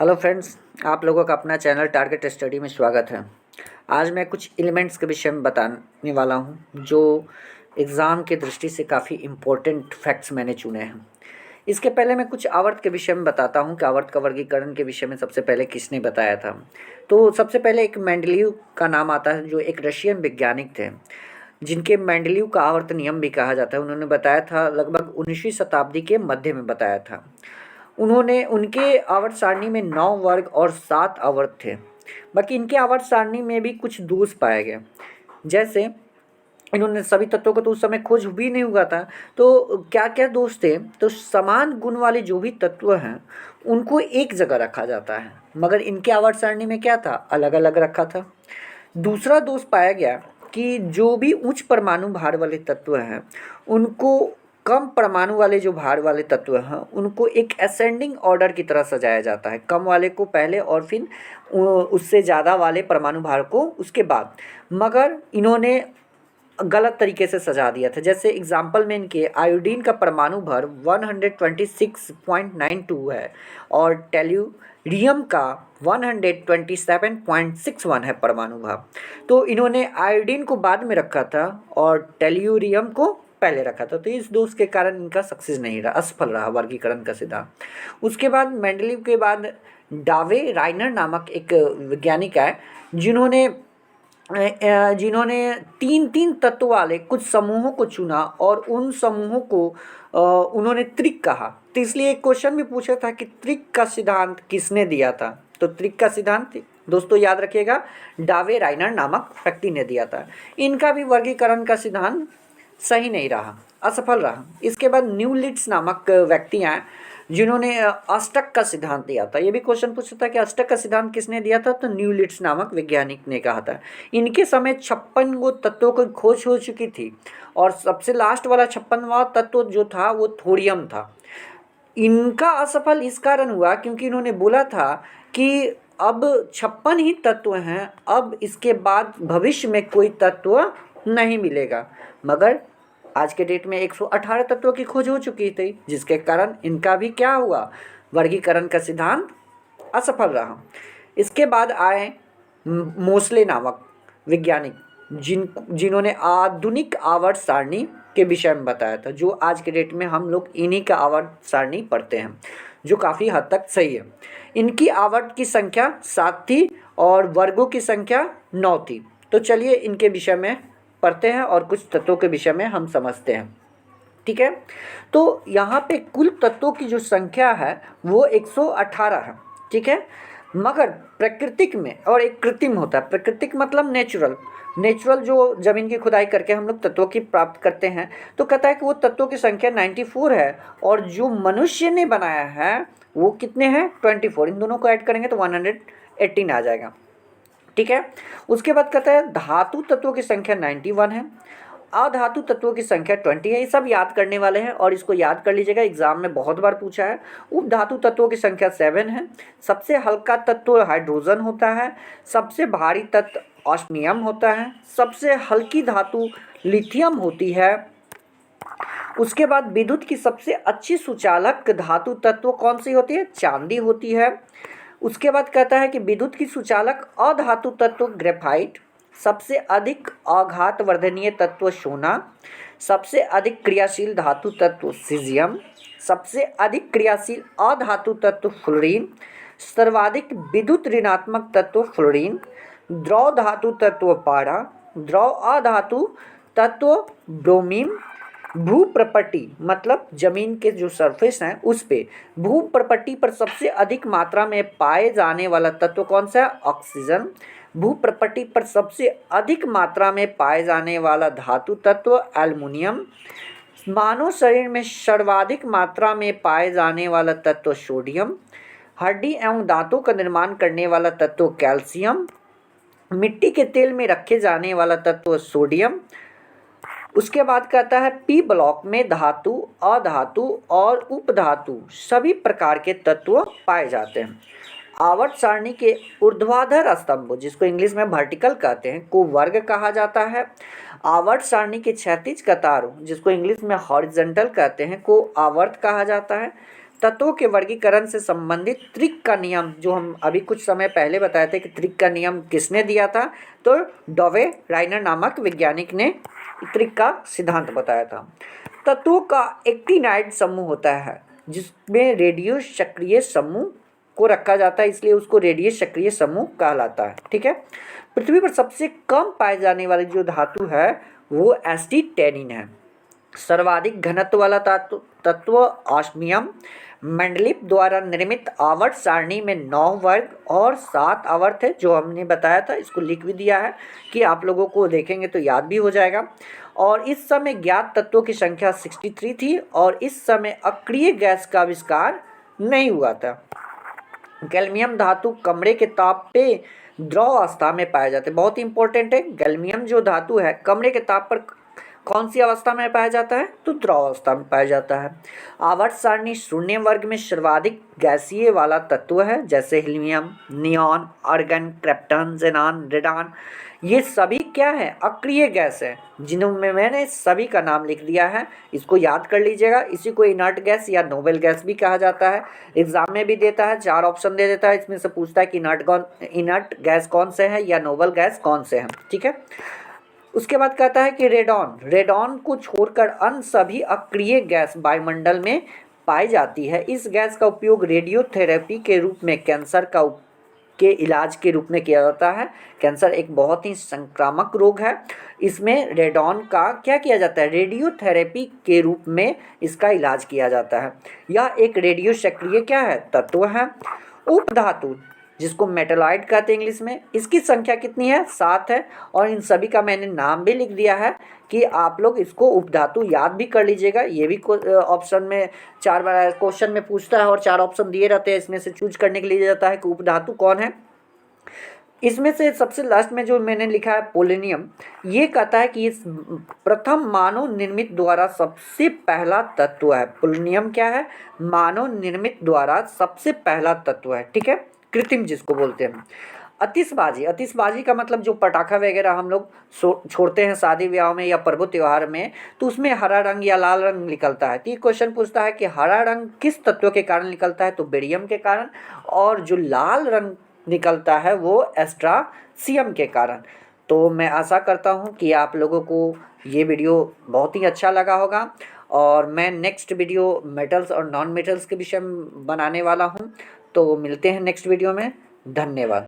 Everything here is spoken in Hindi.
हेलो फ्रेंड्स, आप लोगों का अपना चैनल टारगेट स्टडी में स्वागत है। आज मैं कुछ एलिमेंट्स के विषय में बताने वाला हूं जो एग्ज़ाम के दृष्टि से काफ़ी इम्पोर्टेंट फैक्ट्स मैंने चुने हैं। इसके पहले मैं कुछ आवर्त के विषय में बताता हूं कि आवर्त का वर्गीकरण के विषय में सबसे पहले किसने बताया था। तो सबसे पहले एक मेंडलीव का नाम आता है, जो एक रशियन वैज्ञानिक थे जिनके मेंडलीव का आवर्त नियम भी कहा जाता है। उन्होंने बताया था, लगभग 19वीं शताब्दी के मध्य में बताया था। उन्होंने उनके आवर्त सारणी में 9 वर्ग और 7 आवर्त थे। बाकी इनके आवर्त सारणी में भी कुछ दोष पाए गए। जैसे इन्होंने सभी तत्वों को तो उस समय खोज भी नहीं हुआ था, तो क्या क्या दोष थे। तो समान गुण वाले जो भी तत्व हैं उनको एक जगह रखा जाता है, मगर इनके आवर्त सारणी में क्या था, अलग अलग रखा था। दूसरा दोष पाया गया कि जो भी उच्च परमाणु भार वाले तत्व हैं उनको कम परमाणु वाले जो भार वाले तत्व हैं उनको एक असेंडिंग ऑर्डर की तरह सजाया जाता है। कम वाले को पहले और फिर उससे ज़्यादा वाले परमाणु भार को उसके बाद। मगर इन्होंने गलत तरीके से सजा दिया था। जैसे एग्जाम्पल में इनके आयोडीन का परमाणु भर 126.92 है और टेल्यूरियम का 127.61 है परमाणु भार। तो इन्होंने आयोडीन को बाद में रखा था और टेल्यूरियम को पहले रखा था, तो इस दोष के कारण इनका सक्सेस नहीं रहा, असफल रहा वर्गीकरण का सिद्धांत। उसके बाद मेंडलीव के बाद डावे राइनर नामक एक वैज्ञानिक है जिन्होंने तीन तीन तत्व वाले कुछ समूहों को चुना और उन समूहों को उन्होंने त्रिक कहा। तो इसलिए एक क्वेश्चन भी पूछा था कि त्रिक का सिद्धांत किसने दिया था। तो त्रिक का सिद्धांत दोस्तों याद रखिएगा, डावे राइनर नामक व्यक्ति ने दिया था। इनका भी वर्गीकरण का सिद्धांत सही नहीं रहा, असफल रहा। इसके बाद न्यूलिट्स नामक व्यक्ति हैं जिन्होंने अष्टक का सिद्धांत दिया था। ये भी क्वेश्चन पूछा था कि अष्टक का सिद्धांत किसने दिया था, तो न्यूलिट्स नामक वैज्ञानिक ने कहा था। इनके समय 56 गो तत्वों की खोज हो चुकी थी और सबसे लास्ट वाला 56वां तत्व जो था वो थोरियम था। इनका असफल इस कारण हुआ क्योंकि इन्होंने बोला था कि अब 56 ही तत्व हैं, अब इसके बाद भविष्य में कोई तत्व नहीं मिलेगा। मगर आज के डेट में 118 तत्वों की खोज हो चुकी थी, जिसके कारण इनका भी क्या हुआ, वर्गीकरण का सिद्धांत असफल रहा। इसके बाद आए मोसले नामक वैज्ञानिक जिन्होंने आधुनिक आवर्त सारणी के विषय में बताया था, जो आज के डेट में हम लोग इन्हीं का आवर्त सारणी पढ़ते हैं, जो काफ़ी हद तक सही है। इनकी आवर्त की संख्या 7 थी और वर्गों की संख्या 9 थी। तो चलिए इनके विषय में पढ़ते हैं और कुछ तत्वों के विषय में हम समझते हैं, ठीक है। तो यहाँ पे कुल तत्वों की जो संख्या है वो 118 है, ठीक है। मगर प्राकृतिक में और एक कृत्रिम होता है। प्राकृतिक मतलब नेचुरल जो ज़मीन की खुदाई करके हम लोग तत्वों की प्राप्त करते हैं, तो कहता है कि वो तत्वों की संख्या 94 है और जो मनुष्य ने बनाया है वो कितने हैं, 24। इन दोनों को ऐड करेंगे तो 118 आ जाएगा, ठीक है। उसके बाद कहता है धातु तत्वों की संख्या 91 है, अधातु तत्वों की संख्या 20 है। ये सब याद करने वाले हैं और इसको याद कर लीजिएगा, एग्जाम में बहुत बार पूछा है। उपधातु तत्वों की संख्या 7 है। सबसे हल्का तत्व हाइड्रोजन होता है। सबसे भारी तत्व ऑस्मियम होता है। सबसे हल्की धातु लिथियम होती है। उसके बाद विद्युत की सबसे अच्छी सुचालक धातु तत्व कौन सी होती है, चांदी होती है। उसके बाद कहता है कि विद्युत की सुचालक अधातु तत्व ग्रेफाइट। सबसे अधिक आघात वर्धनीय तत्व सोना। सबसे अधिक क्रियाशील धातु तत्व सीजियम। सबसे अधिक क्रियाशील अधातु तत्व फ्लोरीन। सर्वाधिक विद्युत ऋणात्मक तत्व फ्लोरीन। द्रव धातु तत्व पारा। द्रव अधातु तत्व ब्रोमीन। भू प्रपट्टी मतलब जमीन के जो सरफेस हैं उस पे भू प्रपट्टी पर सबसे अधिक मात्रा में पाए जाने वाला तत्व कौन सा है, ऑक्सीजन। भू प्रपट्टी पर सबसे अधिक मात्रा में पाए जाने वाला धातु तत्व एल्युमिनियम। मानव शरीर में सर्वाधिक मात्रा में पाए जाने वाला तत्व सोडियम। हड्डी एवं दांतों का निर्माण करने वाला तत्व कैल्शियम। मिट्टी के तेल में रखे जाने वाला तत्व सोडियम। उसके बाद कहता है पी ब्लॉक में धातु, अधातु और उपधातु सभी प्रकार के तत्व पाए जाते हैं। आवर्त सारणी के ऊर्ध्वाधर स्तंभ, जिसको इंग्लिश में वर्टिकल कहते हैं, को वर्ग कहा जाता है। आवर्त सारणी के क्षैतिज कतारों, जिसको इंग्लिश में हॉरिजॉन्टल कहते हैं, को आवर्त कहा जाता है। तत्वों के वर्गीकरण से संबंधित त्रिक का नियम, जो हम अभी कुछ समय पहले बताए थे कि त्रिक का नियम किसने दिया था, तो डॉवे राइनर नामक वैज्ञानिक ने त्रिक का सिद्धांत बताया था। तत्वों का एक्टिनाइड समूह होता है जिसमें रेडियो सक्रिय समूह को रखा जाता है, इसलिए उसको रेडियो सक्रिय समूह कहलाता है। ठीक है। पृथ्वी पर सबसे कम पाए जाने वाली जो धातु है वो एस्टीटेनिन है। सर्वाधिक घनत्व वाला तत्व ऑस्मियम। मेंडलीफ द्वारा निर्मित आवर्त सारणी में 9 वर्ग और 7 आवर्त है, जो हमने बताया था, इसको लिख भी दिया है कि आप लोगों को देखेंगे तो याद भी हो जाएगा। और इस समय ज्ञात तत्वों की संख्या 63 थी और इस समय अक्रिय गैस का आविष्कार नहीं हुआ था। गैल्मियम धातु कमरे के ताप पे द्रव अवस्था में पाए जाते हैं। बहुत ही इंपॉर्टेंट है, गैल्मियम जो धातु है कमरे के ताप पर कौन सी अवस्था में पाया जाता है, तो द्रव अवस्था में पाया जाता है। आवर्त सारणी शून्य वर्ग में सर्वाधिक गैसीय वाला तत्व है, जैसे helium, neon, argon, krypton, xenon, radon, ये सभी क्या है, अक्रिय गैस है, जिनमें मैंने सभी का नाम लिख दिया है, इसको याद कर लीजिएगा। इसी को इनर्ट गैस या नोबल गैस भी कहा जाता है। एग्जाम में भी देता है, 4 ऑप्शन दे देता है, इसमें से पूछता है कि इनर्ट गैस कौन से हैं या नोबल गैस कौन से हैं। ठीक है। उसके बाद कहता है कि रेडॉन को छोड़कर अन्य सभी अक्रिय गैस वायुमंडल में पाई जाती है। इस गैस का उपयोग रेडियोथेरेपी के रूप में कैंसर के इलाज के रूप में किया जाता है। कैंसर एक बहुत ही संक्रामक रोग है, इसमें रेडॉन का क्या किया जाता है, रेडियोथेरेपी के रूप में इसका इलाज किया जाता है। यह एक रेडियो सक्रिय क्या है, तत्व है। उपधातु जिसको मेटालॉइड कहते हैं इंग्लिश में, इसकी संख्या कितनी है, 7 है। और इन सभी का मैंने नाम भी लिख दिया है कि आप लोग इसको उपधातु याद भी कर लीजिएगा। ये भी ऑप्शन में 4 बार क्वेश्चन में पूछता है और 4 ऑप्शन दिए रहते हैं, इसमें से चूज करने के लिए जाता है कि उपधातु कौन है। इसमें से सबसे लास्ट में जो मैंने लिखा है पोलोनियम, ये कहता है कि इस प्रथम मानव निर्मित द्वारा सबसे पहला तत्व है। पोलोनियम क्या है, मानव निर्मित द्वारा सबसे पहला तत्व है। ठीक है, कृत्रिम जिसको बोलते हैं। आतिशबाजी का मतलब जो पटाखा वगैरह हम लोग छोड़ते हैं शादी ब्याह में या पर्व त्योहार में, तो उसमें हरा रंग या लाल रंग निकलता है। तो ये क्वेश्चन पूछता है कि हरा रंग किस तत्व के कारण निकलता है, तो बेरियम के कारण, और जो लाल रंग निकलता है वो एस्ट्रासियम के कारण। तो मैं आशा करता हूँ कि आप लोगों को ये वीडियो बहुत ही अच्छा लगा होगा, और मैं नेक्स्ट वीडियो मेटल्स और नॉन मेटल्स के विषय में बनाने वाला हूँ। तो मिलते हैं नेक्स्ट वीडियो में। धन्यवाद।